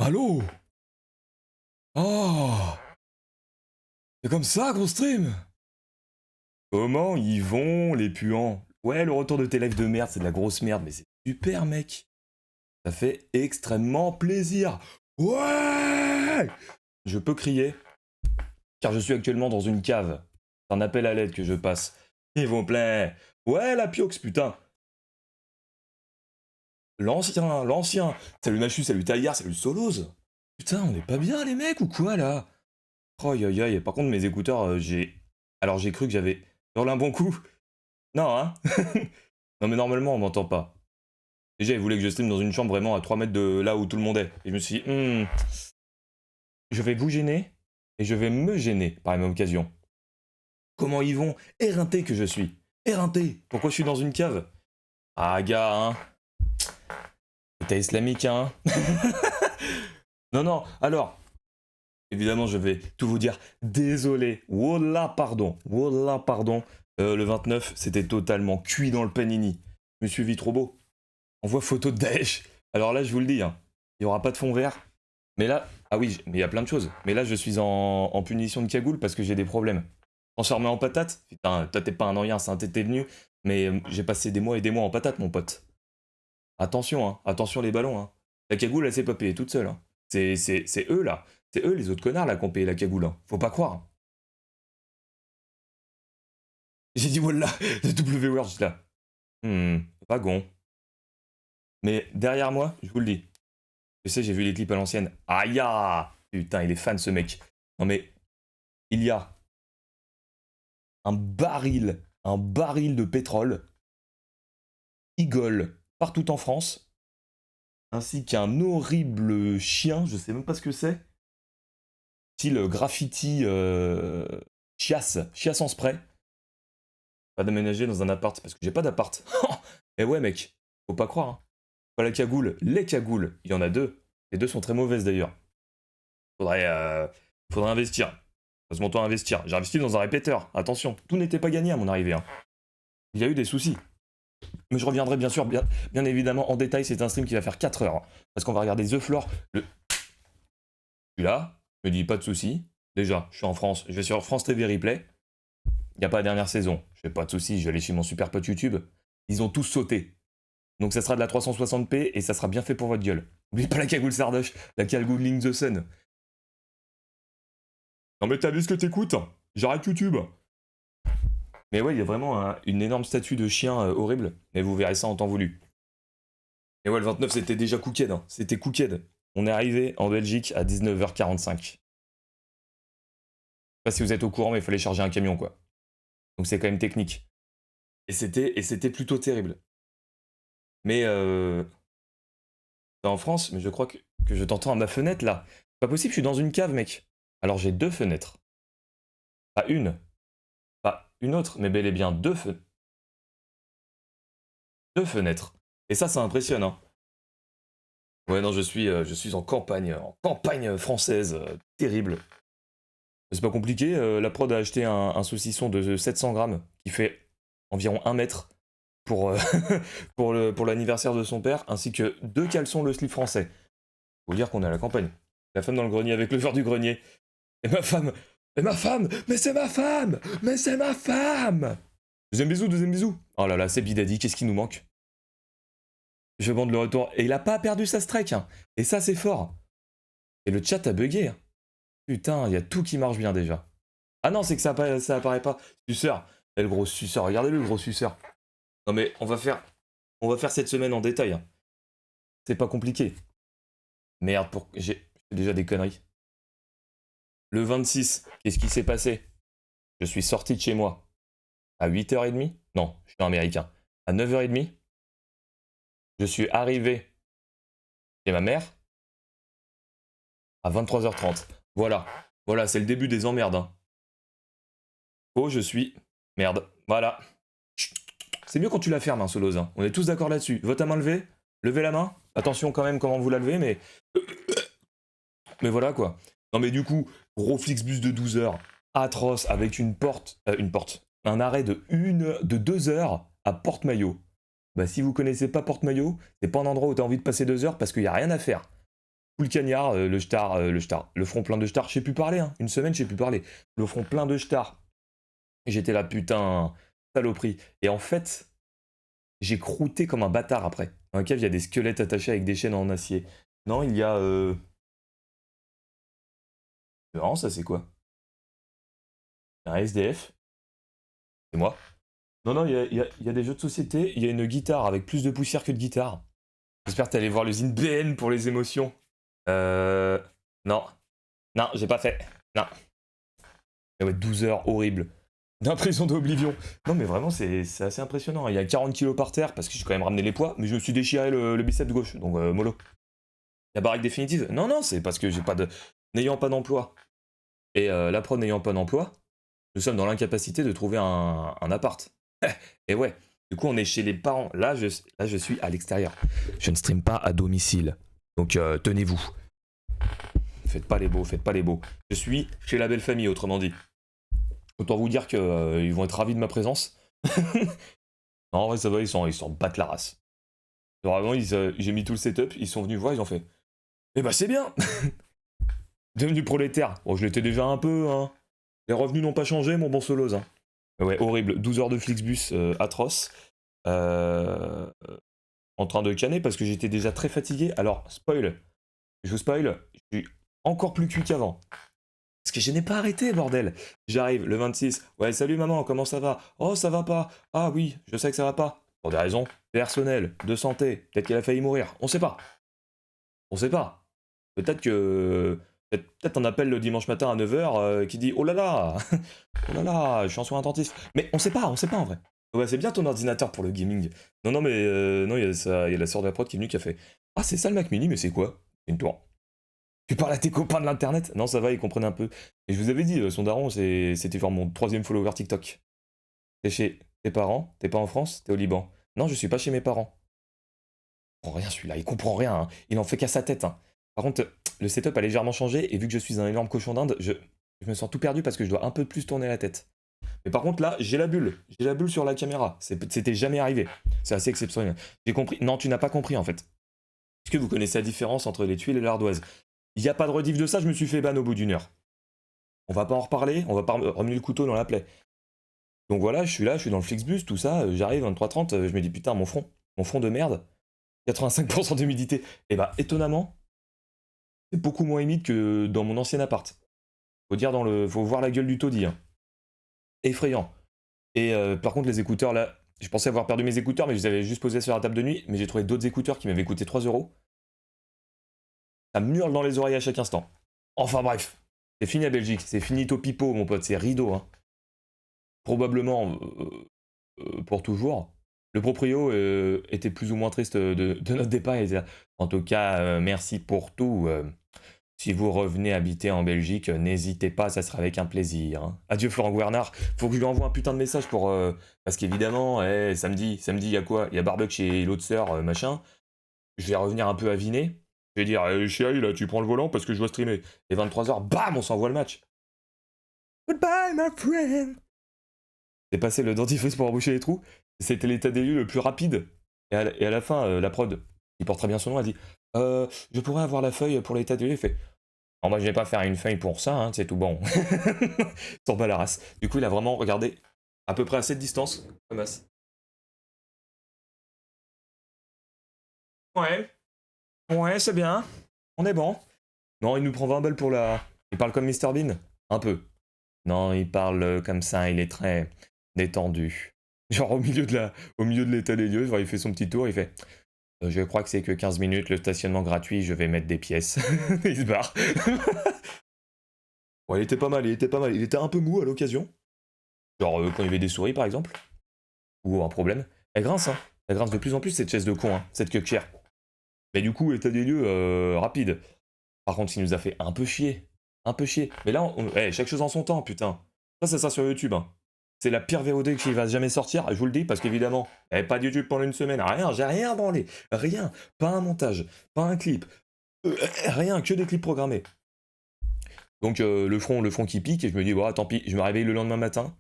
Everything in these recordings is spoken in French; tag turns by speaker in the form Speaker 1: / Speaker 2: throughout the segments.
Speaker 1: Allô? Oh! C'est comme ça qu'on stream? Comment ils vont, les puants? Ouais, le retour de tes lives de merde, c'est de la grosse merde, mais c'est super, mec. Ça fait extrêmement plaisir. Ouais! Je peux crier, car je suis actuellement dans une cave. C'est un appel à l'aide que je passe. S'il vous plaît. Ouais, la piox, putain. L'ancien. Salut Machu, salut Taillard, salut Solos. Putain, on est pas bien, les mecs, ou quoi, là? Oh, aïe, aïe, aïe. Par contre, mes écouteurs, j'ai... Alors, j'ai cru que j'avais hurlé un bon coup. Non, hein? Non, mais normalement, on m'entend pas. Déjà, ils voulaient que je stream dans une chambre vraiment à 3 mètres de là où tout le monde est. Et je me suis dit, je vais vous gêner et je vais me gêner par la même occasion. Comment ils vont? Éreinté que je suis. Éreinté. Pourquoi je suis dans une cave? Ah, gars, hein? État islamique, hein? Non, non, alors... Évidemment, je vais tout vous dire. Désolé. Wallah, pardon. Wallah, pardon. Le 29, c'était totalement cuit dans le panini. Je me suis vu trop beau. On voit photo de Daesh. Alors là, je vous le dis, hein, il n'y aura pas de fond vert. Mais là, ah oui, mais il y a plein de choses. Mais là, je suis en punition de cagoule parce que j'ai des problèmes. Transformé en patate. Putain, toi, t'es pas un ancien, c'est t'es venu. Mais j'ai passé des mois et des mois en patate, mon pote. Attention, hein. Attention les ballons. Hein. La cagoule, elle s'est pas payée toute seule. Hein. C'est eux, là. C'est eux, les autres connards, là, qui ont payé la cagoule. Hein. Faut pas croire. Hein. J'ai dit, voilà, le W-word, juste là. Wagon. Mais derrière moi, je vous le dis. Je sais, j'ai vu les clips à l'ancienne. Aïe! Putain, il est fan, ce mec. Non, mais il y a un baril de pétrole, Igol, partout en France, ainsi qu'un horrible chien, je sais même pas ce que c'est, style graffiti chiasse en spray. Pas d'aménager dans un appart, parce que j'ai pas d'appart. Et ouais, mec, faut pas croire. Hein. Pas la cagoule, les cagoules, il y en a deux. Les deux sont très mauvaises d'ailleurs. Faudrait investir. Passe mon temps à investir. J'ai investi dans un répéteur. Attention, tout n'était pas gagné à mon arrivée. Hein. Il y a eu des soucis. Mais je reviendrai bien sûr, bien évidemment, en détail. C'est un stream qui va faire 4 heures. Hein, parce qu'on va regarder The Floor. Je suis là, je me dis pas de soucis. Déjà, je suis en France, je vais sur France TV Replay. Il n'y a pas la dernière saison. Je fais pas de soucis, je vais aller chez mon super pote YouTube. Ils ont tous sauté. Donc ça sera de la 360p et ça sera bien fait pour votre gueule. N'oubliez pas la cagoule Sardoche, la cagoule Link the Sun. Non mais t'as vu ce que t'écoutes? J'arrête YouTube. Mais ouais, il y a vraiment une énorme statue de chien horrible. Mais vous verrez ça en temps voulu. Et ouais, le 29, c'était déjà Cooked. Hein. C'était Cooked. On est arrivé en Belgique à 19h45. Je sais pas si vous êtes au courant, mais il fallait charger un camion, quoi. Donc c'est quand même technique. Et c'était plutôt terrible. Mais t'es en France, mais je crois que je t'entends à ma fenêtre, là. C'est pas possible, je suis dans une cave, mec. Alors j'ai deux fenêtres. Pas une. Pas une autre, mais bel et bien deux fenêtres. Deux fenêtres. Et ça impressionne, hein. Ouais, non, je suis en campagne française, terrible. C'est pas compliqué, la prod a acheté un saucisson de 700 grammes qui fait environ 1 mètre pour, pour l'anniversaire de son père, ainsi que 2 caleçons le slip français. Faut dire qu'on est à la campagne. La femme dans le grenier avec le joueur du grenier. Et ma femme, mais c'est ma femme, mais c'est ma femme. Deuxième bisou, deuxième bisou. Oh là là, c'est Bidadi, qu'est-ce qui nous manque? Je demande le retour. Et il a pas perdu sa strike. Hein. Et ça, c'est fort. Et le chat a bugué. Hein. Putain, il y a tout qui marche bien déjà. Ah non, c'est que ça apparaît pas. Suceur. Et le gros suceur. Regardez-le, le gros suceur. Non mais on va faire cette semaine en détail. Hein. C'est pas compliqué. Merde, j'ai fait déjà des conneries. Le 26, qu'est-ce qui s'est passé? Je suis sorti de chez moi à 8h30. Non, je suis américain. À 9h30. Je suis arrivé chez ma mère à 23h30. Voilà. Voilà, c'est le début des emmerdes. Hein. Oh, je suis... Merde. Voilà. C'est mieux quand tu la fermes, hein, Solos. Hein. On est tous d'accord là-dessus. Vote à main levée. Levez la main. Attention quand même comment vous la levez, mais... Mais voilà, quoi. Non, mais du coup, gros Flixbus de 12 heures. Atroce, avec une porte... Un arrêt de 2 heures à Porte-Maillot. Bah, si vous connaissez pas Porte-Maillot, c'est pas un endroit où t'as envie de passer 2 heures parce qu'il y a rien à faire. full cagnard, le front plein de stars. Je sais plus parler, hein. Une semaine, je sais plus parler. Le front plein de stars. J'étais là, putain, saloperie. Et en fait, j'ai croûté comme un bâtard après. Dans la cave, il y a des squelettes attachés avec des chaînes en acier. Non, il y a... Non, ça c'est quoi? Un SDF? C'est moi? Non, non, il y a des jeux de société, il y a une guitare avec plus de poussière que de guitare. J'espère que t'es allé voir l'usine BN pour les émotions. Euh... Non. Non, j'ai pas fait. Non. Ah ouais, 12 heures, horrible. D'impression d'oblivion. Non, mais vraiment, c'est assez impressionnant. Il y a 40 kilos par terre parce que j'ai quand même ramené les poids, mais je me suis déchiré le biceps gauche, donc mollo. La baraque définitive? Non, non, c'est parce que j'ai pas de. N'ayant pas d'emploi et la prod n'ayant pas d'emploi, nous sommes dans l'incapacité de trouver un appart. Et ouais, du coup, on est chez les parents. Là, je suis à l'extérieur. Je ne stream pas à domicile. Donc, tenez-vous. Faites pas les beaux, faites pas les beaux. Je suis chez la belle famille, autrement dit. Autant vous dire qu'ils vont être ravis de ma présence. Non, en vrai, ça va, ils s'en battent la race. Vraiment, j'ai mis tout le setup, ils sont venus voir, ils ont fait. Eh bah, c'est bien. Devenu prolétaire. Bon, je l'étais déjà un peu, hein. Les revenus n'ont pas changé, mon bon Solos. Hein. Ouais, horrible. 12 heures de Flixbus atroce. En train de canner parce que j'étais déjà très fatigué. Alors, spoil. Je vous spoil. Je suis encore plus cuit qu'avant. Parce que je n'ai pas arrêté, bordel. J'arrive le 26. Ouais, salut maman, comment ça va? Oh, ça va pas. Ah oui, je sais que ça va pas. Pour des raisons personnelles, de santé. Peut-être qu'elle a failli mourir. On sait pas. On sait pas. Peut-être que. Peut-être un appel le dimanche matin à 9h qui dit oh là là, oh là là, je suis en soins intensifs. Mais on sait pas en vrai. Ouais, c'est bien ton ordinateur pour le gaming. Non, non, mais non, il y a la sœur de la prod qui est venue qui a fait ah, c'est ça le Mac Mini, mais c'est quoi? C'est une tour. Tu parles à tes copains de l'internet? Non, ça va, ils comprennent un peu. Et je vous avais dit, son daron, c'était genre mon 3e follower TikTok. T'es chez tes parents? T'es pas en France? T'es au Liban? Non, je suis pas chez mes parents. Il comprend rien celui-là, il comprend rien. Hein. Il en fait qu'à sa tête. Hein. Par contre, le setup a légèrement changé et vu que je suis un énorme cochon d'Inde, je me sens tout perdu parce que je dois un peu plus tourner la tête. Mais par contre, là, j'ai la bulle. J'ai la bulle sur la caméra. C'était jamais arrivé. C'est assez exceptionnel. J'ai compris. Non, tu n'as pas compris en fait. Est-ce que vous connaissez la différence entre les tuiles et l'ardoise? Il n'y a pas de rediff de ça, je me suis fait ban au bout d'une heure. On va pas en reparler, on va pas remuer le couteau dans la plaie. Donc voilà, je suis dans le Flixbus, tout ça, j'arrive 23h30, je me dis putain, mon front de merde, 85% d'humidité. Et bah, étonnamment, c'est beaucoup moins humide que dans mon ancien appart. Faut voir la gueule du taudis. Hein. Effrayant. Et par contre, les écouteurs, là, je pensais avoir perdu mes écouteurs, mais je les avais juste posés sur la table de nuit, mais j'ai trouvé d'autres écouteurs qui m'avaient coûté 3€. Ça me hurle dans les oreilles à chaque instant. Enfin bref, c'est fini à Belgique, c'est finito pipo, mon pote, c'est rideau. Hein. Probablement pour toujours. Le proprio était plus ou moins triste de notre départ. Il disait, en tout cas, merci pour tout. Si vous revenez habiter en Belgique, n'hésitez pas, ça sera avec un plaisir. Hein. Adieu Florent Guernard. Faut que je lui envoie un putain de message pour... parce qu'évidemment, samedi, il y a quoi? Il y a barbecue chez l'autre sœur, machin. Je vais revenir un peu aviné. Je vais dire, chérie, là, tu prends le volant parce que je dois streamer. Et 23h, bam, on s'envoie le match. Goodbye, my friend. J'ai passé le dentifrice pour emboucher les trous. C'était l'état des lieux le plus rapide. Et à la fin, la prod, qui porte très bien son nom, a dit je pourrais avoir la feuille pour l'état des lieux. Il fait non, moi je vais pas faire une feuille pour ça, hein, c'est tout bon. S'en bat la race. Du coup, il a vraiment regardé à peu près à cette distance, comme as. Ouais, ouais, c'est bien. On est bon. Non, il nous prend 20 balles pour la. Il parle comme Mr Bean. Un peu. Non, il parle comme ça, il est très détendu. Genre au milieu de l'état des lieux, genre, il fait son petit tour, il fait je crois que c'est que 15 minutes, le stationnement gratuit, je vais mettre des pièces. Il se barre. Ouais, il était pas mal, il était pas mal. Il était un peu mou à l'occasion. Genre quand il y avait des souris par exemple. Ou un problème. Elle grince, hein. Elle grince de plus en plus cette chaise de con, hein. Cette queue chère. Mais du coup, état des lieux rapide. Par contre, il nous a fait un peu chier. Un peu chier. Mais là, chaque chose en son temps, putain. Ça sera sur YouTube, hein. C'est la pire VOD qui va jamais sortir, je vous le dis, parce qu'évidemment, pas de YouTube pendant une semaine, rien, j'ai rien branlé, rien, pas un montage, pas un clip, rien, que des clips programmés. Donc le front qui pique, et je me dis, tant pis, je me réveille le lendemain matin,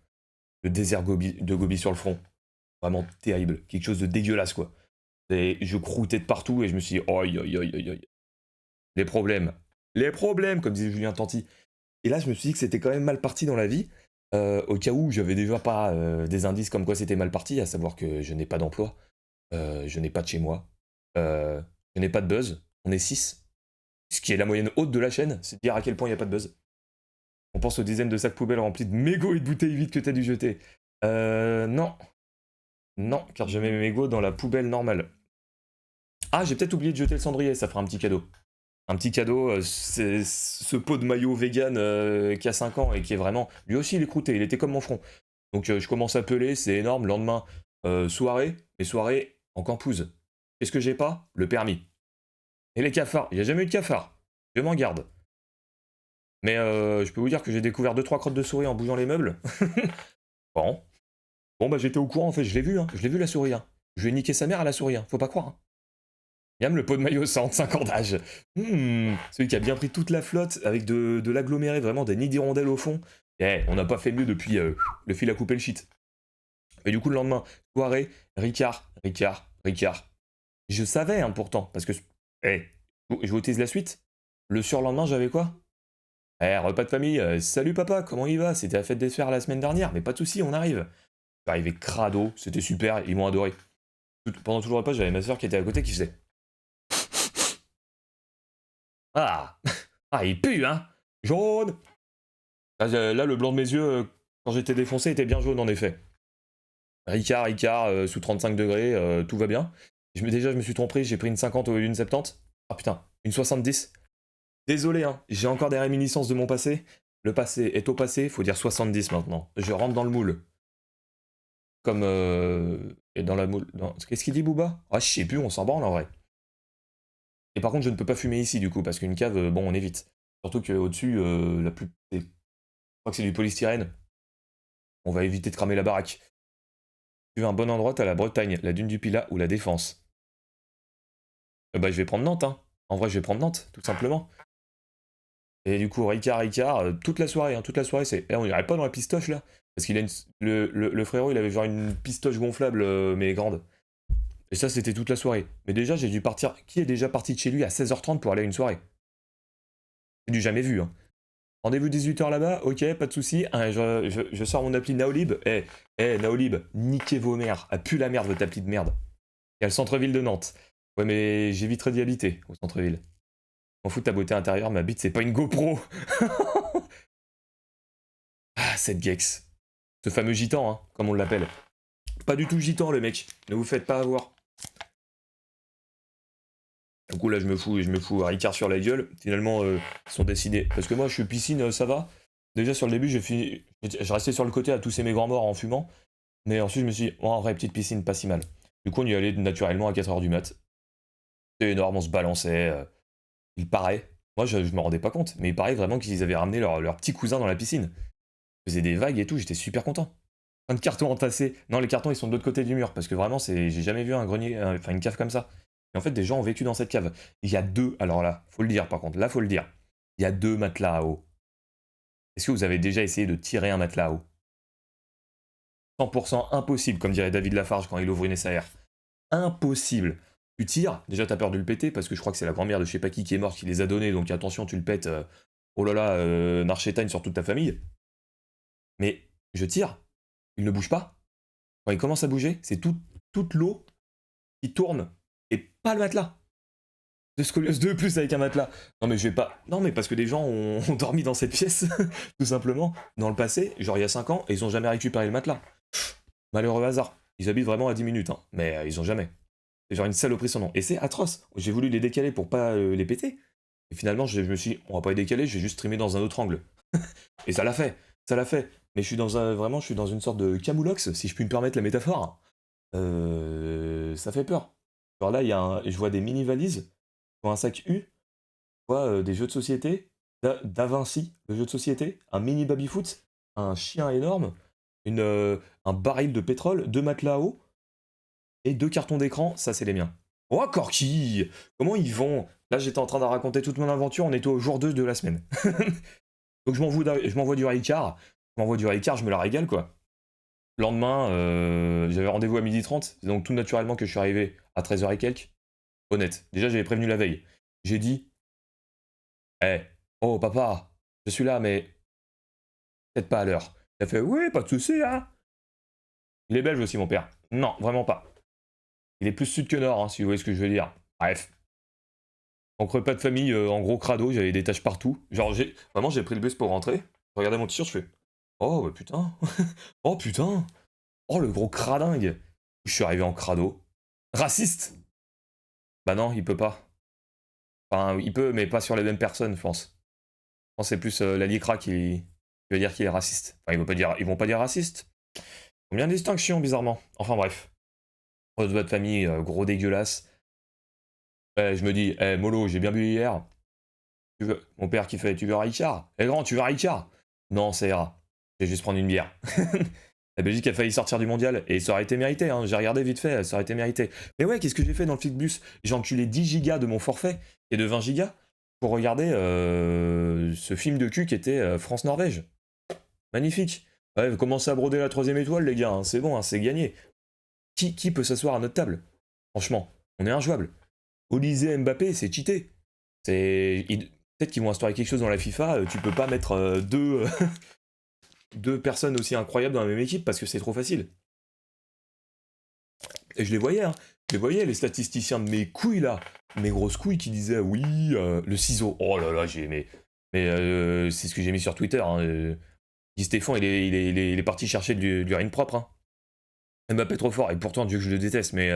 Speaker 1: le désert de Gobi sur le front, vraiment terrible, quelque chose de dégueulasse quoi. Et je croûtais de partout, et je me suis dit, oi, oi, oi, oi, oi. les problèmes. Les problèmes, comme disait Julien Tanti. Et là, je me suis dit que c'était quand même mal parti dans la vie, au cas où j'avais déjà pas des indices comme quoi c'était mal parti, à savoir que je n'ai pas d'emploi, je n'ai pas de chez moi, je n'ai pas de buzz, on est 6, ce qui est la moyenne haute de la chaîne, c'est dire à quel point il n'y a pas de buzz. On pense aux dizaines de sacs poubelles remplis de mégots et de bouteilles vides que t'as dû jeter. Non. Non, car je mets mes mégots dans la poubelle normale. Ah, j'ai peut-être oublié de jeter le cendrier, ça fera un petit cadeau. Un petit cadeau, c'est ce pot de maillot vegan qui a 5 ans et qui est vraiment... Lui aussi, il est croûté, il était comme mon front. Donc je commence à peler, c'est énorme. Lendemain, soirée, mes soirées en campouze. Qu'est-ce que j'ai pas? Le permis. Et les cafards, il n'y a jamais eu de cafards. Je m'en garde. Mais je peux vous dire que j'ai découvert 2-3 crottes de souris en bougeant les meubles. Bon. Bon, bah j'étais au courant, en fait, je l'ai vu, hein. Je l'ai vu la souris. Hein. Je lui ai niqué sa mère à la souris, hein. Faut pas croire. Hein. Yam, le pot de maillot 105 ans d'âge. Celui qui a bien pris toute la flotte avec de l'aggloméré, vraiment des nids d'hirondelles au fond. Eh, on n'a pas fait mieux depuis le fil à couper le shit. Et du coup, le lendemain, soirée, Ricard. Je savais, hein, pourtant, parce que... Eh, je vous utilise la suite. Le surlendemain, j'avais quoi? Eh, repas de famille, salut papa, comment il va? C'était la fête des sphères la semaine dernière, mais pas de soucis, on arrive. Je suis arrivé crado, c'était super, ils m'ont adoré. Pendant tout le repas, j'avais ma soeur qui était à côté qui faisait... Ah, ah, il pue, hein. Jaune. Là, le blanc de mes yeux, quand j'étais défoncé, était bien jaune, en effet. Ricard, sous 35 degrés, tout va bien. Déjà, je me suis trompé, j'ai pris une 50 au lieu d'une 70. Ah putain, une 70. Désolé, hein, j'ai encore des réminiscences de mon passé. Le passé est au passé, faut dire 70 maintenant. Je rentre dans le moule. Comme... et dans la moule... Qu'est-ce qu'il dit, Booba? Ah, je sais plus, on s'en branle en vrai. Et par contre, je ne peux pas fumer ici, du coup, parce qu'une cave, bon, on évite. Surtout qu'au-dessus, je crois que c'est du polystyrène. On va éviter de cramer la baraque. Tu veux un bon endroit, t'as la Bretagne, la dune du Pilat ou la Défense. Bah, je vais prendre Nantes, hein. En vrai, je vais prendre Nantes, tout simplement. Et du coup, Ricard, toute la soirée, hein, toute la soirée, c'est... Eh, on irait pas dans la pistoche, là? Parce qu'il a une... Le frérot, il avait genre une pistoche gonflable, mais grande. Et ça, c'était toute la soirée. Mais déjà, j'ai dû partir... Qui est déjà parti de chez lui à 16h30 pour aller à une soirée? C'est du jamais vu, hein. Rendez-vous 18h là-bas, ok, pas de soucis. Hein, je sors mon appli Naolib. Naolib, niquez vos mères. Ah, pue la merde, votre appli de merde. Il y a le centre-ville de Nantes. Ouais, mais j'éviterai d'y habiter, au centre-ville. M'en fous de ta beauté intérieure, ma bite, c'est pas une GoPro. Ah, cette Gex. Ce fameux gitan, hein, comme on l'appelle. Pas du tout gitan, le mec. Ne vous faites pas avoir. Du coup, là, je me fous à Ricard sur la gueule. Finalement, ils sont décidés. Parce que moi, je suis piscine, ça va. Déjà, sur le début, je restais sur le côté à tousser mes grands morts en fumant. Mais ensuite, je me suis dit, oh, en vrai, petite piscine, pas si mal. Du coup, on y allait naturellement à 4h du mat. C'était énorme, on se balançait. Il paraît, moi, je me rendais pas compte, mais il paraît vraiment qu'ils avaient ramené leur petit cousin dans la piscine. Ils faisaient des vagues et tout, j'étais super content. Plein de cartons entassés. Non, les cartons, ils sont de l'autre côté du mur, parce que vraiment, j'ai jamais vu un grenier, enfin une cave comme ça. Et en fait, des gens ont vécu dans cette cave. Il y a deux, alors là, faut le dire par contre, là, faut le dire. Il y a 2 matelas à eau. Est-ce que vous avez déjà essayé de tirer un matelas à eau? 100% impossible, comme dirait David Lafarge quand il ouvre une SAR. Impossible. Tu tires, déjà t'as peur de le péter, parce que je crois que c'est la grand-mère de je sais pas qui est morte qui les a donnés, donc attention, tu le pètes, oh là là, Narchétagne sur toute ta famille. Mais je tire, il ne bouge pas. Quand il commence à bouger, c'est toute l'eau qui tourne, et pas le matelas. De scoliose 2 plus avec un matelas. Non mais je vais pas... Non mais parce que des gens ont dormi dans cette pièce, tout simplement, dans le passé, genre il y a 5 ans, et ils ont jamais récupéré le matelas. Malheureux hasard. Ils habitent vraiment à 10 minutes, hein, mais ils ont jamais. C'est genre une saloperie sans nom. Et c'est atroce. J'ai voulu les décaler pour pas les péter. Et finalement, je me suis dit, on va pas les décaler, je vais juste streamer dans un autre angle. Et ça l'a fait. Ça l'a fait. Mais je suis vraiment, je suis dans une sorte de camoulox, si je puis me permettre la métaphore. Ça fait peur. Genre là, je vois des mini-valises, je vois un sac U, je vois des jeux de société, d'Avinci, le jeu de société, un mini baby-foot, un chien énorme, un baril de pétrole, 2 matelas à eau, et 2 cartons d'écran, ça c'est les miens. Oh Corky! Comment ils vont? Là j'étais en train de raconter toute mon aventure, on était au jour 2 de la semaine. Donc je m'envoie du Ricard, je me la régale quoi. Le lendemain, j'avais rendez-vous à 12h30, c'est donc tout naturellement que je suis arrivé à 13h et quelques. Honnête, déjà j'avais prévenu la veille. J'ai dit, Eh, oh papa, je suis là, mais peut-être pas à l'heure. Il a fait, oui, pas de souci, hein. Il est belge aussi, mon père. Non, vraiment pas. Il est plus sud que nord, hein, si vous voyez ce que je veux dire. Bref. Donc repas de famille, en gros crado, j'avais des taches partout. Genre, vraiment, j'ai pris le bus pour rentrer. Je regardais mon t-shirt, je fais, oh, bah, putain. Oh, putain. Oh, le gros cradingue. Je suis arrivé en crado. Raciste. Bah non, il peut pas. Enfin, il peut, mais pas sur les mêmes personnes, je pense. Je pense que c'est plus la licra qui veut dire qu'il est raciste. Enfin, ils vont pas dire raciste. Bien de distinction, bizarrement. Enfin, bref. Repas de famille, gros dégueulasse. Je me dis, mollo, j'ai bien bu hier. Mon père qui fait, tu veux un Ricard? Grand, tu veux un Ricard? Non, ça ira. Je vais juste prendre une bière. La Belgique a failli sortir du mondial, et ça aurait été mérité, hein. J'ai regardé vite fait, ça aurait été mérité. Mais ouais, qu'est-ce que j'ai fait dans le Flixbus? J'ai enculé 10 gigas de mon forfait, et de 20 gigas, pour regarder ce film de cul qui était France-Norvège. Magnifique. Ouais, vous commencez à broder la troisième étoile, les gars, hein. C'est bon, hein, c'est gagné. Qui peut s'asseoir à notre table? Franchement, on est injouable. Olysée Mbappé, c'est cheaté. Peut-être qu'ils vont instaurer quelque chose dans la FIFA, tu peux pas mettre deux personnes aussi incroyables dans la même équipe parce que c'est trop facile. Et je les voyais, hein. Je les voyais, les statisticiens de mes couilles là, mes grosses couilles qui disaient oui, le ciseau. Oh là là, j'ai aimé. Mais c'est ce que j'ai mis sur Twitter. Hein. Guy Stéphane, il est parti chercher du rien propre. Hein. Mbappé trop fort, et pourtant, Dieu que je le déteste, mais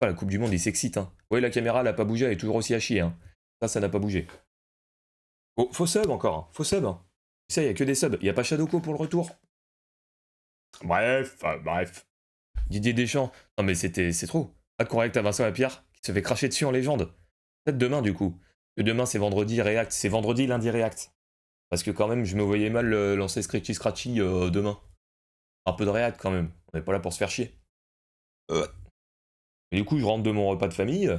Speaker 1: la Coupe du Monde, il s'excite. Hein. Ouais, la caméra, elle a pas bougé, elle est toujours aussi à chier. Hein. Ça n'a pas bougé. Oh, faux sub encore, hein. Faux sub. Hein. Ça, il y a que des subs. Il y a pas Shadowco pour le retour. Bref, bref. Didier Deschamps. Non mais c'est trop. Pas correct à Vincent Lapierre qui se fait cracher dessus en légende. Peut-être demain du coup. Que demain c'est vendredi React. C'est vendredi, lundi React. Parce que quand même je me voyais mal lancer Scratchy Scratchy demain. Un peu de React quand même. On n'est pas là pour se faire chier. Et du coup je rentre de mon repas de famille.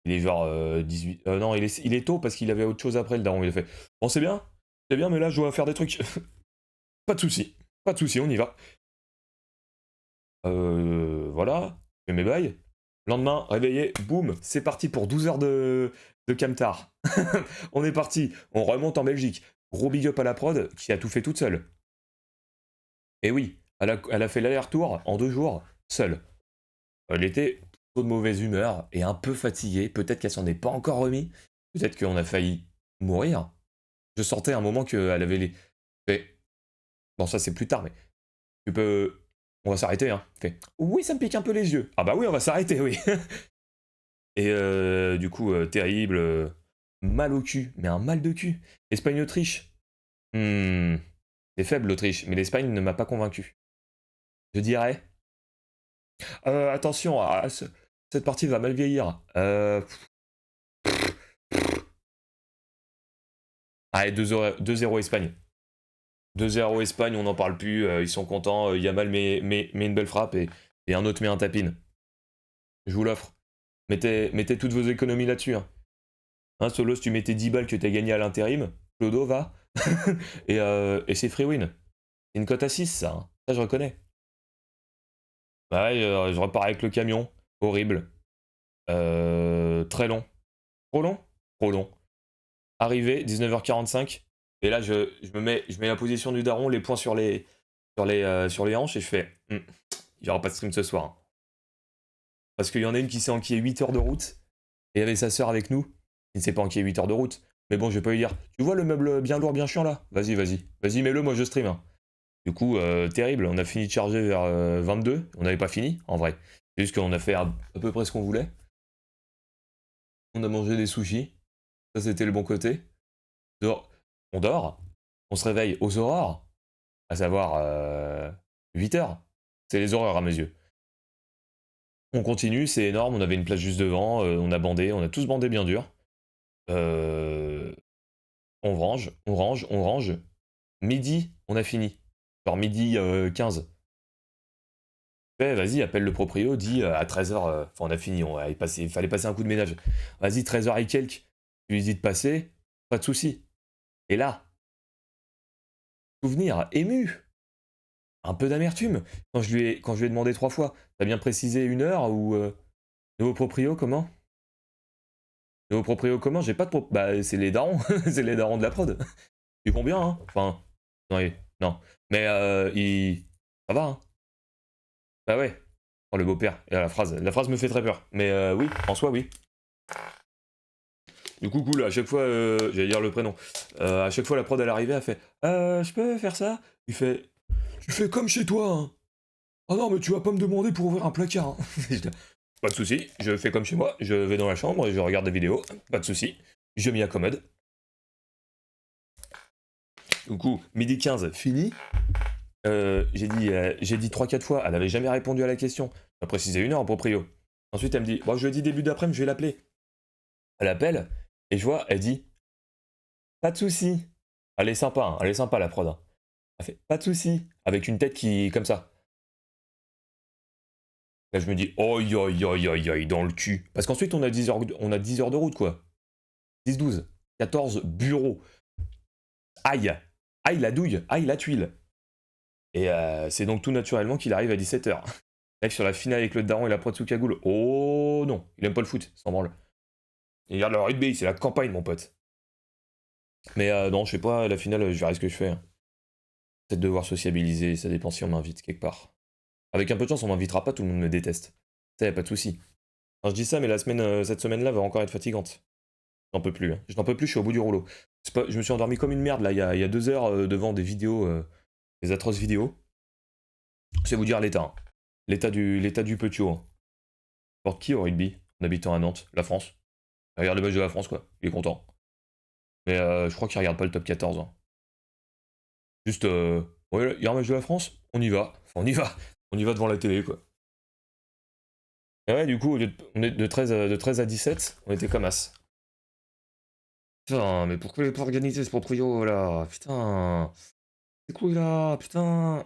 Speaker 1: Il est genre 18. Non, il est tôt parce qu'il avait autre chose après le daron. Il a fait. Bon c'est bien. C'est bien mais là je dois faire des trucs. Pas de soucis. Pas de soucis, on y va. Voilà, je fais mes bails. Lendemain, réveillé, boum, c'est parti pour 12 heures de camtar. On est parti, on remonte en Belgique. Gros big up à la prod qui a tout fait toute seule. Et oui, elle a fait l'aller-retour en 2 jours, seule. Elle était plutôt de mauvaise humeur et un peu fatiguée. Peut-être qu'elle s'en est pas encore remis. Peut-être qu'on a failli mourir. Je sortais un moment qu'elle avait les. Mais... Bon, ça c'est plus tard, mais tu peux. On va s'arrêter, hein. Fait. Oui, ça me pique un peu les yeux. Ah bah oui, on va s'arrêter, oui. Et du coup, terrible. Mal au cul, mais un mal de cul. Espagne-Autriche. C'est faible l'Autriche, mais l'Espagne ne m'a pas convaincu. Je dirais. Attention, cette partie va mal vieillir. Allez, 2-0 Espagne. 2-0 Espagne, on n'en parle plus, ils sont contents. Yamal met une belle frappe et un autre met un tapin. Je vous l'offre. Mettez toutes vos économies là-dessus. Hein, Solos, tu mettais 10 balles que t'as gagné à l'intérim. Clodo va. et c'est free win. C'est une cote à 6, ça. Hein. Ça, je reconnais. Bah ouais, je repars avec le camion. Horrible. Très long. Trop long? Trop long. Arrivé, 19h45. Et là, je mets la position du daron, les poings sur les hanches, et je fais il n'y aura pas de stream ce soir. Hein. Parce qu'il y en a une qui s'est enquillée 8 heures de route, et il y avait sa sœur avec nous, qui ne s'est pas enquillée 8 heures de route. Mais bon, je vais pas lui dire, tu vois le meuble bien lourd, bien chiant là? Vas-y, vas-y. Vas-y, mets-le, moi je stream. Hein. Du coup, terrible, on a fini de charger vers 22. On n'avait pas fini, en vrai. C'est juste qu'on a fait à peu près ce qu'on voulait. On a mangé des sushis. Ça, c'était le bon côté. On dort. On se réveille aux aurores. À savoir 8 heures. C'est les horreurs à mes yeux. On continue, c'est énorme. On avait une place juste devant. On a bandé. On a tous bandé bien dur. On range, on range, on range. Midi, on a fini. Genre midi 15. Vas-y, appelle le proprio, dis à 13h, enfin on a fini, il fallait passer un coup de ménage. Vas-y, 13h et quelques, tu lui dis de passer, pas de souci. Et là, souvenir, ému, un peu d'amertume. Quand je lui ai demandé 3 fois, t'as bien précisé 1 heure ou nouveau proprio, comment? Et au proprio commun, j'ai pas de bah, c'est les darons. C'est les darons de la prod. Ils vont bien, hein. Enfin, non. Mais ça va, hein. Bah ouais. Oh, le beau-père. Et la phrase me fait très peur. Mais oui, en soi, oui. Du coup, cool, à chaque fois, j'allais dire le prénom. À chaque fois, la prod, à l'arrivée, elle fait je peux faire ça? Il fait tu fais comme chez toi, hein. Oh non, mais tu vas pas me demander pour ouvrir un placard, hein. Pas de soucis, je fais comme chez moi, je vais dans la chambre et je regarde des vidéos, pas de soucis, je m'y accommode. Du coup, midi 15, fini. J'ai dit 3-4 fois, elle avait jamais répondu à la question. Elle a précisé 1 heure en proprio. Ensuite, elle me dit, bon, je lui ai dit début d'après-midi, je vais l'appeler. Elle appelle, et je vois, elle dit, pas de soucis. Elle est sympa la prod, hein. Elle fait, pas de soucis, avec une tête qui, comme ça. Là, je me dis, oi, dans le cul. Parce qu'ensuite, on a 10 heures, de route, quoi. 10, 12, 14 bureaux. Aïe, aïe la douille, aïe la tuile. Et c'est donc tout naturellement qu'il arrive à 17h. Live sur la finale avec le daron et la prod sous cagoule. Oh non, il aime pas le foot, s'en branle. Il regarde le rugby, c'est la campagne, mon pote. Mais non, je sais pas, la finale, je verrai ce que je fais, hein. Peut-être devoir sociabiliser, ça dépend si on m'invite quelque part. Avec un peu de chance, on m'invitera pas, tout le monde me déteste. Ça, y a pas de souci. Enfin, je dis ça, mais cette semaine-là va encore être fatigante. J'en peux plus, hein. Je n'en peux plus, je suis au bout du rouleau. Je me suis endormi comme une merde, là, il y a 2 heures, devant des vidéos, des atroces vidéos. C'est vous dire l'état, hein. L'état du petio, hein. Porte qui au rugby, en habitant à Nantes? La France. Il regarde le match de la France, quoi. Il est content. Mais je crois qu'il regarde pas le top 14, hein. Juste, ouais, il y a un match de la France, on y va. Enfin, on y va. On y va devant la télé, quoi. Et ouais, du coup, on est de 13 à 17, on était comme as. Putain, mais pourquoi il est pas organisé ce proprio là? Putain. C'est cool là, putain.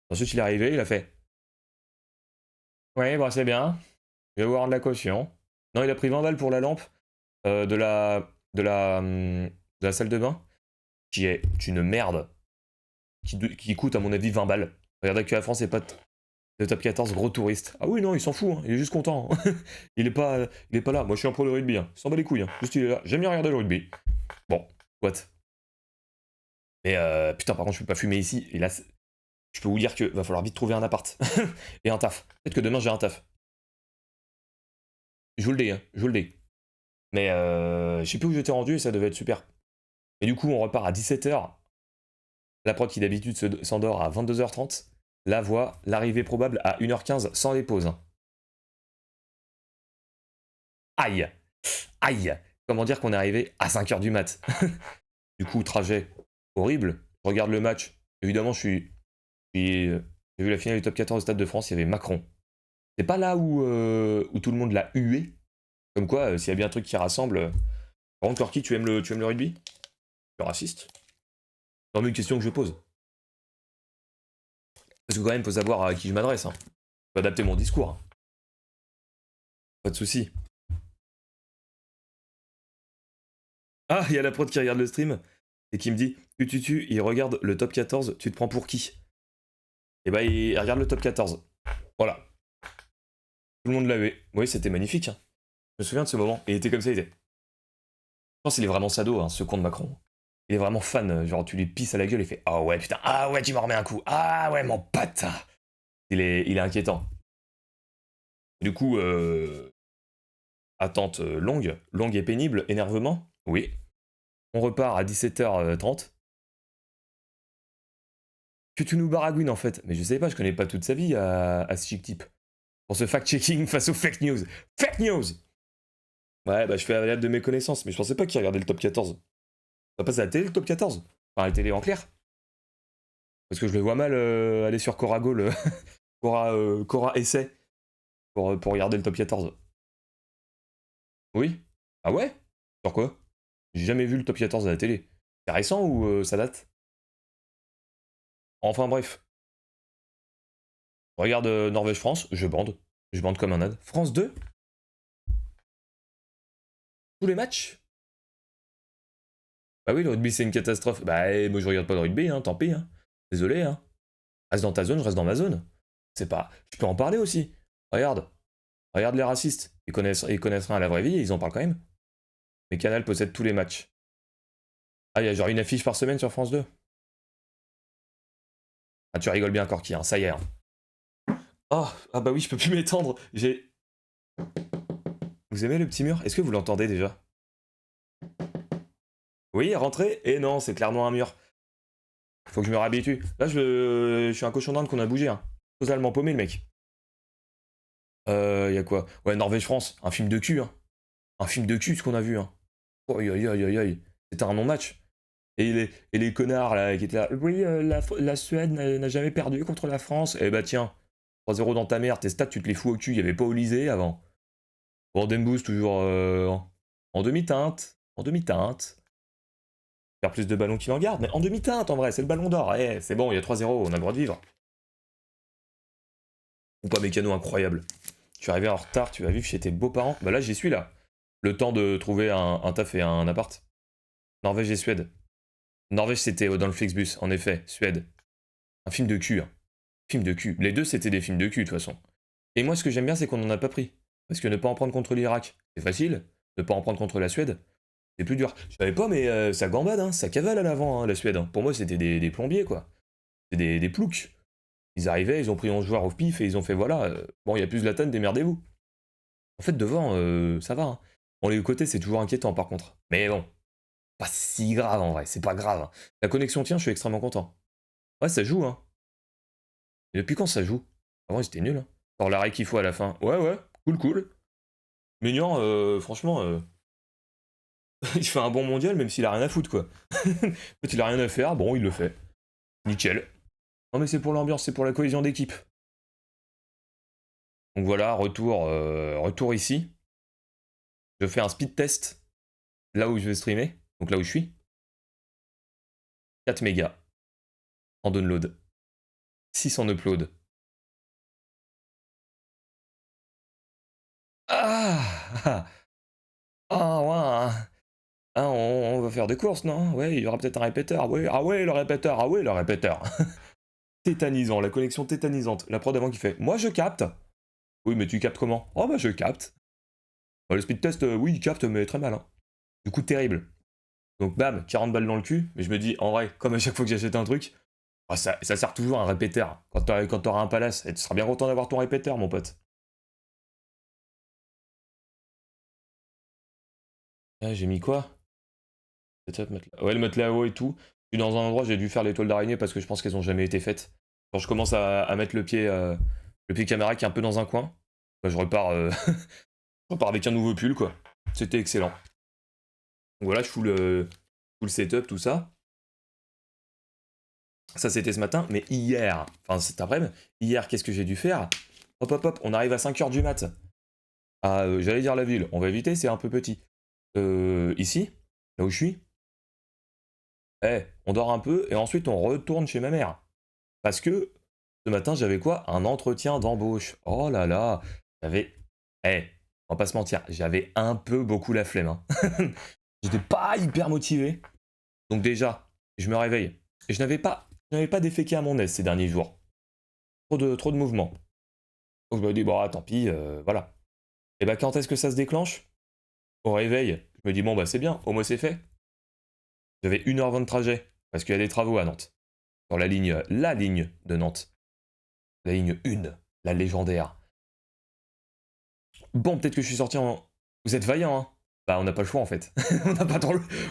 Speaker 1: Ensuite, il est arrivé, il a fait. Ouais, bah c'est bien. Je vais voir de la caution. Non, il a pris 20 balles pour la lampe de la salle de bain, qui est une merde, qui coûte à mon avis 20 balles. Regardez que la France n'est pas de top 14, gros touriste. Ah oui, non, il s'en fout, hein. Il est juste content, hein. il est pas là. Moi, je suis un pro de rugby, hein. Il s'en bat les couilles, hein. Juste, il est là. J'aime bien regarder le rugby. Bon, what. Mais putain, par contre, je peux pas fumer ici. Et là, je peux vous dire qu'il va falloir vite trouver un appart. Et un taf. Peut-être que demain, j'ai un taf. Je vous le dis, hein. Je vous le dis. Mais je sais plus où j'étais rendu et ça devait être super. Et du coup, on repart à 17h. La prod qui d'habitude s'endort à 22h30. La voit l'arrivée probable à 1h15 sans les pauses. Aïe. Aïe. Comment dire qu'on est arrivé à 5h du mat. Du coup, trajet horrible. Je regarde le match. Évidemment, j'ai vu la finale du top 14 au Stade de France, il y avait Macron. C'est pas là où tout le monde l'a hué. Comme quoi, s'il y a bien un truc qui rassemble. Par contre, Corky, tu aimes le rugby? Tu es raciste? C'est une question que je pose. Parce que quand même, il faut savoir à qui je m'adresse, hein. Faut adapter mon discours, hein. Pas de soucis. Ah, il y a la prod qui regarde le stream et qui me dit il regarde le top 14, tu te prends pour qui? Et bah, il regarde le top 14. Voilà. Tout le monde l'a eu. Oui, c'était magnifique, hein. Je me souviens de ce moment. Et il était comme ça, il était. Je pense qu'il est vraiment sado, hein, ce con de Macron. Il est vraiment fan. Genre, tu lui pisses à la gueule et il fait ah ouais, putain, ah ouais, tu m'en remets un coup. Ah ouais, mon pote. Il est inquiétant. Du coup, attente longue et pénible, énervement. Oui. On repart à 17h30. Que tu nous baragouines en fait. Mais je sais pas, je connais pas toute sa vie à ce chic type. Pour ce fact-checking face aux fake news. Fake news! Ouais, bah je fais la variable de mes connaissances, mais je pensais pas qu'il regardait le top 14. Ça passe à la télé le top 14? Enfin, la télé en clair. Parce que je le vois mal aller sur Corago, Cora Essai, pour regarder le top 14. Oui? Ah ouais? Sur quoi? J'ai jamais vu le top 14 à la télé. C'est récent ou ça date? Enfin bref. Regarde Norvège-France, je bande. Je bande comme un âne. France 2? Tous les matchs? Bah oui, le rugby c'est une catastrophe. Bah moi je regarde pas le rugby, hein, tant pis, hein. Désolé, hein. Reste dans ta zone, je reste dans ma zone. C'est pas. Tu peux en parler aussi. Regarde. Regarde les racistes. Ils connaissent rien à la vraie vie et ils en parlent quand même. Mais Canal possède tous les matchs. Ah, il y a genre une affiche par semaine sur France 2. Ah, tu rigoles bien, Corky, hein, ça y est. Hein. Oh, ah bah oui, je peux plus m'étendre. J'ai... Vous aimez le petit mur? Est-ce que vous l'entendez déjà? Oui, rentrez. Et non, c'est clairement un mur. Faut que je me réhabitue. Là, je suis un cochon d'Inde qu'on a bougé. Hein. Totalement paumé, le mec. Y a quoi? Ouais, Norvège-France, un film de cul. Hein. Un film de cul, ce qu'on a vu. Hein. Oi, oi, oi, oi, oi. C'était un non-match. Et les connards, là, qui étaient là. Oui, la Suède n'a jamais perdu contre la France. Eh bah tiens, 3-0 dans ta mère, tes stats, tu te les fous au cul. Il y avait pas Olysée avant. Boost toujours en demi-teinte. En demi-teinte. Faire plus de ballons qu'il en garde, mais en demi-teinte en vrai, c'est le ballon d'or. Eh, c'est bon, il y a 3-0, on a le droit de vivre. Ou pas mécano incroyable. Tu es arrivé en retard, tu vas vivre chez tes beaux-parents. Bah là, j'y suis là. Le temps de trouver un taf et un appart. Norvège et Suède. Norvège, c'était dans le Flixbus, en effet. Suède. Un film de cul. Hein. Film de cul. Les deux, c'était des films de cul, de toute façon. Et moi, ce que j'aime bien, c'est qu'on n'en a pas pris. Parce que ne pas en prendre contre l'Irak, c'est facile. Ne pas en prendre contre la Suède, c'est plus dur. Je savais pas, mais ça gambade, hein, ça cavale à l'avant, hein, la Suède. Hein. Pour moi, c'était des plombiers, quoi. C'est des ploucs. Ils arrivaient, ils ont pris 11 joueurs au pif et ils ont fait voilà, bon, il y a plus de Zlatan, démerdez-vous. En fait, devant, ça va. Hein. Bon, les côtés, c'est toujours inquiétant, par contre. Mais bon, pas si grave, en vrai, c'est pas grave. Hein. La connexion tient, je suis extrêmement content. Ouais, ça joue, hein. Et depuis quand ça joue? Avant, c'était nul, hein. Genre l'arrêt qu'il faut à la fin. Ouais, ouais, cool, cool. Mignon, franchement, il fait un bon mondial, même s'il a rien à foutre, quoi. En fait, il a rien à faire, bon, il le fait. Nickel. Non, mais c'est pour l'ambiance, c'est pour la cohésion d'équipe. Donc voilà, retour ici. Je fais un speed test là où je vais streamer, donc là où je suis. 4 mégas en download, 6 en upload. Ah ah ouais. Ah, on va faire des courses, non? Ouais, il y aura peut-être un répéteur. Ouais, ah ouais, le répéteur. Ah ouais, le répéteur. Tétanisant, la connexion tétanisante. La prod avant qui fait. Moi, je capte. Oui, mais tu captes comment? Oh bah je capte. Bah, le speed test, oui, il capte, mais très mal. Hein. Du coup, terrible. Donc bam, 40 balles dans le cul. Mais je me dis, en vrai, comme à chaque fois que j'achète un truc, oh, ça sert toujours à un répéteur. Quand t'auras un palace, et tu seras bien content d'avoir ton répéteur, mon pote. Ah, j'ai mis quoi? Ouais, le matelas à eau et tout. Je suis dans un endroit, j'ai dû faire les toiles d'araignée parce que je pense qu'elles ont jamais été faites. Quand je commence à mettre le pied caméra qui est un peu dans un coin, bah, je repars, je repars avec un nouveau pull, quoi. C'était excellent. Donc voilà, je fous le setup, tout ça. Ça, c'était ce matin, mais hier, enfin cet après-midi, hier, qu'est-ce que j'ai dû faire? Hop, hop, hop, on arrive à 5h du mat. Ah, j'allais dire la ville, on va éviter, c'est un peu petit. Ici, là où je suis, on dort un peu et ensuite on retourne chez ma mère. Parce que ce matin, j'avais quoi? Un entretien d'embauche. Oh là là, j'avais... on va pas se mentir, j'avais un peu beaucoup la flemme. Hein. J'étais pas hyper motivé. Donc déjà, je me réveille. Et je n'avais pas déféqué à mon aise ces derniers jours. Trop de mouvements. Donc je me dis, bon, tant pis, voilà. Et bah quand est-ce que ça se déclenche? Au réveil, je me dis, bon bah c'est bien, au moins c'est fait. J'avais 1h20 de trajet, parce qu'il y a des travaux à Nantes. Sur la ligne de Nantes. La ligne 1, la légendaire. Bon, peut-être que je suis sorti en... Vous êtes vaillant, hein? Bah on n'a pas le choix en fait.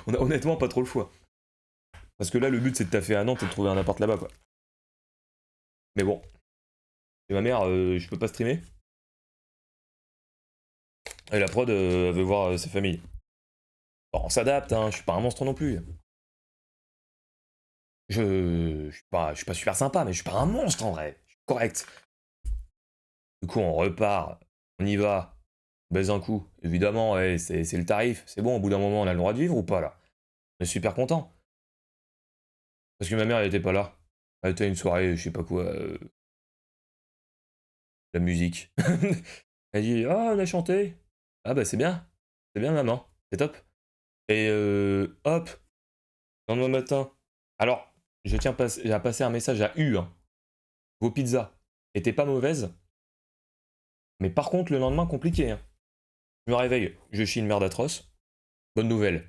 Speaker 1: On a honnêtement pas trop le choix. Parce que là, le but c'est de taffer à Nantes et de trouver un appart là-bas, quoi. Mais bon. Et ma mère, je peux pas streamer. Et la prod, elle veut voir sa famille. Bon, on s'adapte, hein, je suis pas un monstre non plus. Je suis pas super sympa, mais je suis pas un monstre en vrai. Je suis correct. Du coup, on repart, on y va, on baise un coup. Évidemment, ouais, c'est le tarif. C'est bon, au bout d'un moment, on a le droit de vivre ou pas là? On est super content. Parce que ma mère, elle était pas là. Elle était à une soirée, je sais pas quoi, la musique. Elle dit, ah, on a chanté. Ah bah c'est bien. C'est bien, maman. C'est top. Et hop, le lendemain matin. Alors, je tiens à passer un message à U. Hein. Vos pizzas étaient pas mauvaises. Mais par contre, le lendemain, compliqué. Hein. Je me réveille, je chie une merde atroce. bonne nouvelle.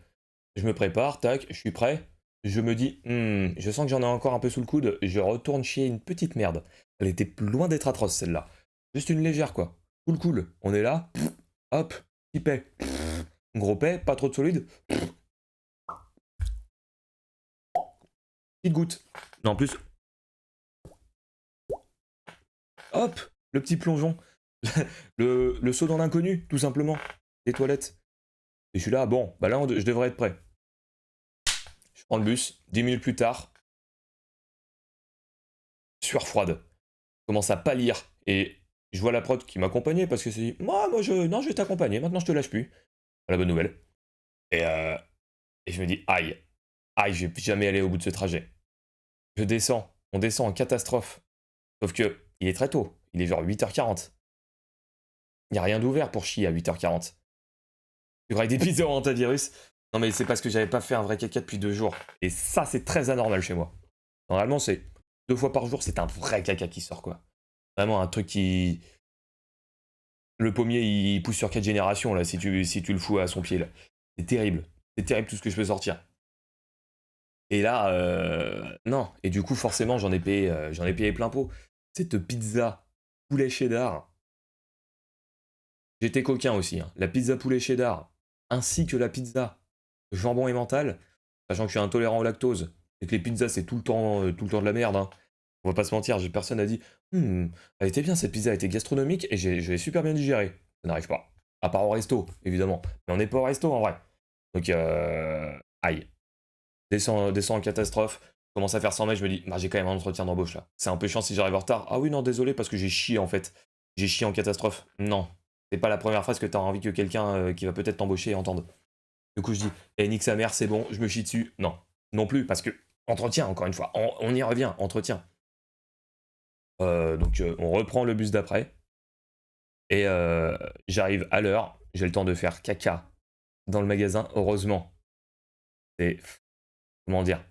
Speaker 1: Je me prépare, tac, je suis prêt. Je me dis, je sens que j'en ai encore un peu sous le coude. Je retourne chier une petite merde. Elle était loin d'être atroce celle-là. Juste une légère quoi. Cool, cool. On est là. Hop, petit paix. Gros paix, pas trop de solide. Petite goutte. En plus, hop, le petit plongeon. le saut dans l'inconnu, tout simplement. Les toilettes. Et je suis là, bon, bah là, je devrais être prêt. Je prends le bus, 10 minutes plus tard, sueur froide. Je commence à pâlir. Et je vois la prod qui m'accompagnait parce que c'est dit, moi, non, je vais t'accompagner, maintenant je te lâche plus. La bonne nouvelle. Et, euh, et je me dis, aïe, je vais jamais aller au bout de ce trajet. Je descends, on descend en catastrophe. Sauf que, il est très tôt, il est genre 8h40. Il n'y a rien d'ouvert pour chier à 8h40. Tu crois des pizzas au antivirus? Non mais c'est parce que j'avais pas fait un vrai caca depuis 2 jours. Et ça c'est très anormal chez moi. Normalement c'est 2 fois par jour, c'est un vrai caca qui sort quoi. Vraiment un truc qui... Le pommier il pousse sur 4 générations là si tu le fous à son pied là. C'est terrible. C'est terrible tout ce que je peux sortir. Et là, non. Et du coup forcément j'en ai payé plein pot. Cette pizza poulet cheddar. J'étais coquin aussi. Hein. La pizza poulet cheddar ainsi que la pizza jambon et mental, sachant que je suis intolérant au lactose, et que les pizzas c'est tout le temps de la merde, hein. On va pas se mentir, personne n'a dit elle était bien cette pizza, elle était gastronomique et j'ai super bien digéré. Ça n'arrive pas. À part au resto, évidemment. Mais on n'est pas au resto en vrai. Donc, aïe. Descends en catastrophe, commence à faire 100 mètres, je me dis, bah, j'ai quand même un entretien d'embauche là. C'est un peu chiant si j'arrive en retard. Ah oui, non, désolé, parce que j'ai chié en fait. J'ai chié en catastrophe. Non. C'est pas la première phrase que t'as envie que quelqu'un qui va peut-être t'embaucher entende. Du coup, je dis, eh, nique sa mère, c'est bon, je me chie dessus. Non, non plus, parce que, entretien, encore une fois, on y revient, entretien. Donc, on reprend le bus d'après, et j'arrive à l'heure, j'ai le temps de faire caca dans le magasin, heureusement. C'est, comment dire,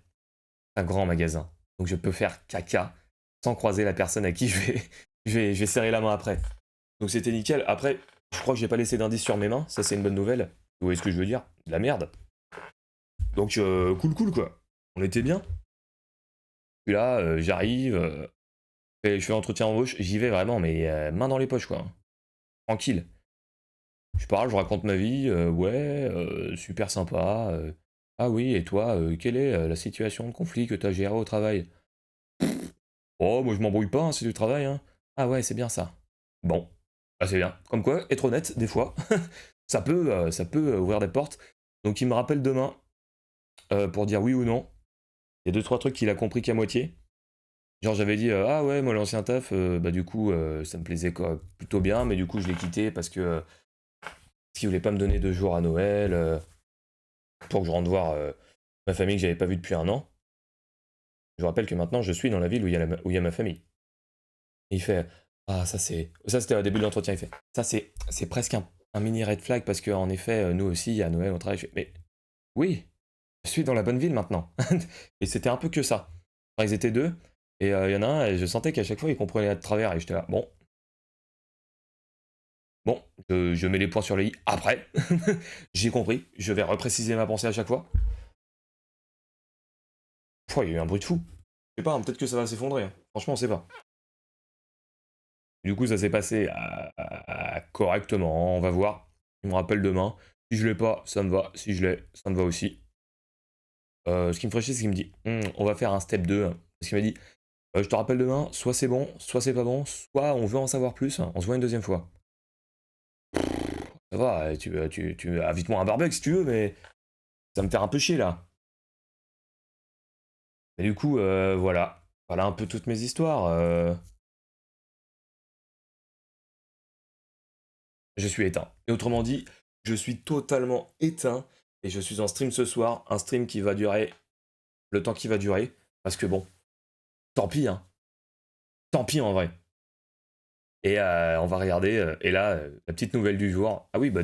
Speaker 1: un grand magasin. Donc, je peux faire caca sans croiser la personne à qui je vais serrer la main après. Donc, c'était nickel. Après, je crois que j'ai pas laissé d'indice sur mes mains, ça, c'est une bonne nouvelle. Vous voyez ce que je veux dire? De la merde. Donc, cool, quoi. On était bien. Puis là, j'arrive, je fais l'entretien embauche, j'y vais vraiment, mais main dans les poches, quoi. Tranquille. Je parle, je raconte ma vie, ouais, super sympa. Ah oui, et toi, quelle est la situation de conflit que tu as géré au travail? Oh, moi je m'embrouille pas, hein, c'est du travail, hein. Ah ouais, c'est bien ça. Bon, bah c'est bien. Comme quoi, être honnête, des fois, ça peut ouvrir des portes. Donc il me rappelle demain pour dire oui ou non. Il y a deux, trois trucs qu'il a compris qu'à moitié. Genre j'avais dit ah ouais moi l'ancien taf bah du coup ça me plaisait quoi, plutôt bien mais du coup je l'ai quitté parce qu'il voulait pas me donner 2 jours à Noël pour que je rentre voir ma famille que j'avais pas vue depuis un an. Je vous rappelle que maintenant je suis dans la ville où il y a ma famille. Et il fait ah ça c'était au début de l'entretien, il fait ça c'est presque un mini red flag parce que en effet nous aussi à Noël on travaille. Je fais, mais oui je suis dans la bonne ville maintenant. Et c'était un peu que ça. Enfin, ils étaient deux et il y en a un et je sentais qu'à chaque fois il comprenait de travers et j'étais là bon. Bon, je mets les points sur les i après. J'ai compris. Je vais repréciser ma pensée à chaque fois. Pouah, il y a eu un bruit de fou. Je sais pas, hein, peut-être que ça va s'effondrer. Hein. Franchement, on sait pas. Du coup, ça s'est passé correctement. On va voir. Il me rappelle demain. Si je l'ai pas, ça me va. Si je l'ai, ça me va aussi. Ce qui me ferait chier, c'est qu'il me dit on va faire un step 2. Parce qu'il m'a dit je te rappelle demain, soit c'est bon, soit c'est pas bon, soit on veut en savoir plus. On se voit une deuxième fois. Ça va, tu invite-moi un barbecue si tu veux, mais ça me fait un peu chier là. Et du coup, voilà. Voilà un peu toutes mes histoires. Je suis éteint. Et autrement dit, je suis totalement éteint. Et je suis en stream ce soir. Un stream qui va durer le temps qui va durer. Parce que bon, tant pis, hein. Tant pis en vrai. Et on va regarder. Et là, la petite nouvelle du jour. Ah oui, bah.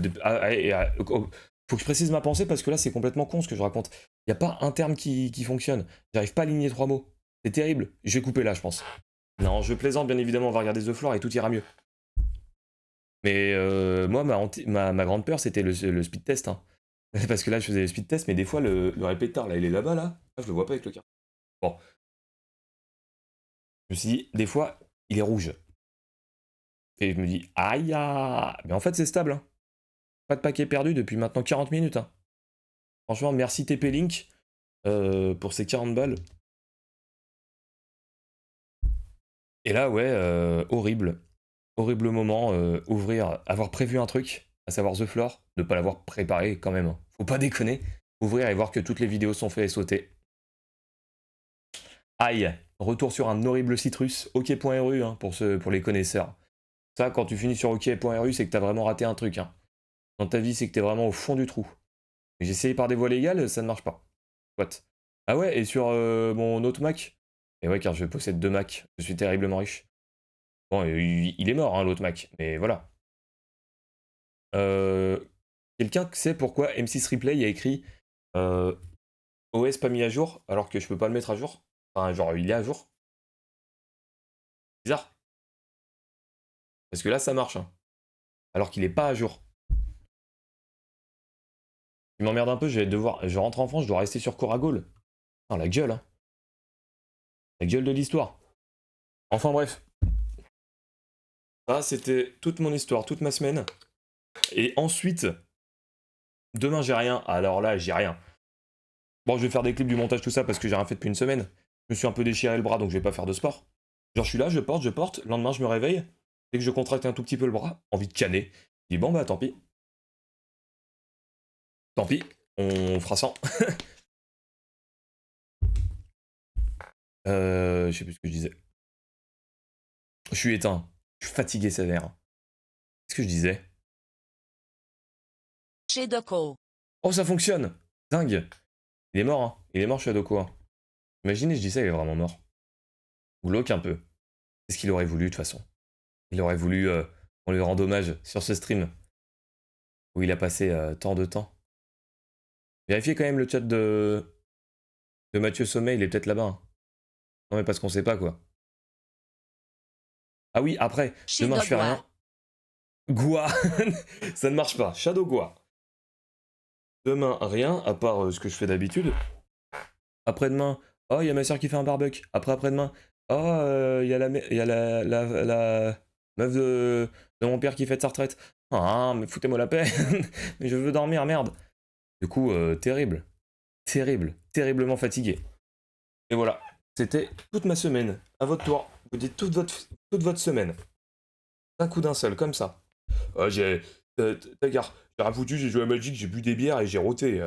Speaker 1: Faut que je précise ma pensée parce que là, c'est complètement con ce que je raconte. Il n'y a pas un terme qui fonctionne. J'arrive pas à aligner 3 mots. C'est terrible. Je vais couper là, je pense. Non, je plaisante, bien évidemment, on va regarder The Floor et tout ira mieux. Mais moi, ma grande peur, c'était le speed test. Hein. Parce que là, je faisais les speed tests, mais des fois, le répéteur, là, il est là-bas, là. Ah, je le vois pas avec le carte. Bon. Je me suis dit, des fois, il est rouge. Et je me dis, aïe, ah. Mais en fait, c'est stable. Hein. Pas de paquet perdu depuis maintenant 40 minutes. Hein. Franchement, merci TP-Link pour ces 40 balles. Et là, ouais, horrible. Horrible moment. Ouvrir, avoir prévu un truc, à savoir The Floor, ne pas l'avoir préparé quand même. Hein. Faut pas déconner. Ouvrir et voir que toutes les vidéos sont faites et sautées. Aïe, retour sur un horrible citrus, ok.ru hein, pour les connaisseurs. Ça, quand tu finis sur ok.ru, c'est que t'as vraiment raté un truc. Hein. Dans ta vie, c'est que t'es vraiment au fond du trou. J'ai essayé par des voies légales, ça ne marche pas. What? Ah ouais, et sur mon autre Mac? Et ouais, car je possède 2 Macs, je suis terriblement riche. Bon, il est mort, hein, l'autre Mac, mais voilà. Quelqu'un sait pourquoi M6 Replay a écrit OS pas mis à jour, alors que je peux pas le mettre à jour? Enfin, genre, il est à jour? Bizarre. Parce que là, ça marche. Hein. Alors qu'il est pas à jour. Il m'emmerde un peu, je rentre en France, je dois rester sur Coragol. Oh, la gueule, hein. La gueule de l'histoire. Enfin bref. Ça, c'était toute mon histoire, toute ma semaine. Et ensuite, demain, j'ai rien. Alors là, j'ai rien. Bon, je vais faire des clips, du montage, tout ça, parce que j'ai rien fait depuis une semaine. Je me suis un peu déchiré le bras, donc je vais pas faire de sport. Genre, je suis là, je porte. Le lendemain, je me réveille. Dès que je contracte un tout petit peu le bras, envie de canner. Je dis, bon, bah, tant pis. Tant pis, on fera sans. Je sais plus ce que je disais. Je suis éteint. Je suis fatigué sévère. Qu'est-ce que je disais?
Speaker 2: Shedoko.
Speaker 1: Oh, ça fonctionne! Dingue! Il est mort, hein. Il est mort, Shadoko. Hein. Imaginez, je dis ça, il est vraiment mort. Ou Locke un peu. C'est ce qu'il aurait voulu, de toute façon. Il aurait voulu qu'on lui rende hommage sur ce stream. Où il a passé tant de temps. Vérifiez quand même le chat de Mathieu Sommet, il est peut-être là-bas. Hein. Non, mais parce qu'on sait pas, quoi. Ah oui, après, demain, je fais rien. Gua! Ça ne marche pas. Shadow Gua. Demain, rien, à part ce que je fais d'habitude. Après-demain, oh, il y a ma soeur qui fait un barbecue. Après-demain, oh, il y a la meuf de mon père qui fête sa retraite. Ah, mais foutez-moi la paix. Mais je veux dormir, merde. Du coup, terrible. Terrible. Terriblement fatigué. Et voilà. C'était toute ma semaine. À votre tour. Vous dites toute votre semaine. D'un coup d'un seul, comme ça. T'as gare. J'ai rien foutu, j'ai joué à Magic, j'ai bu des bières et j'ai roté.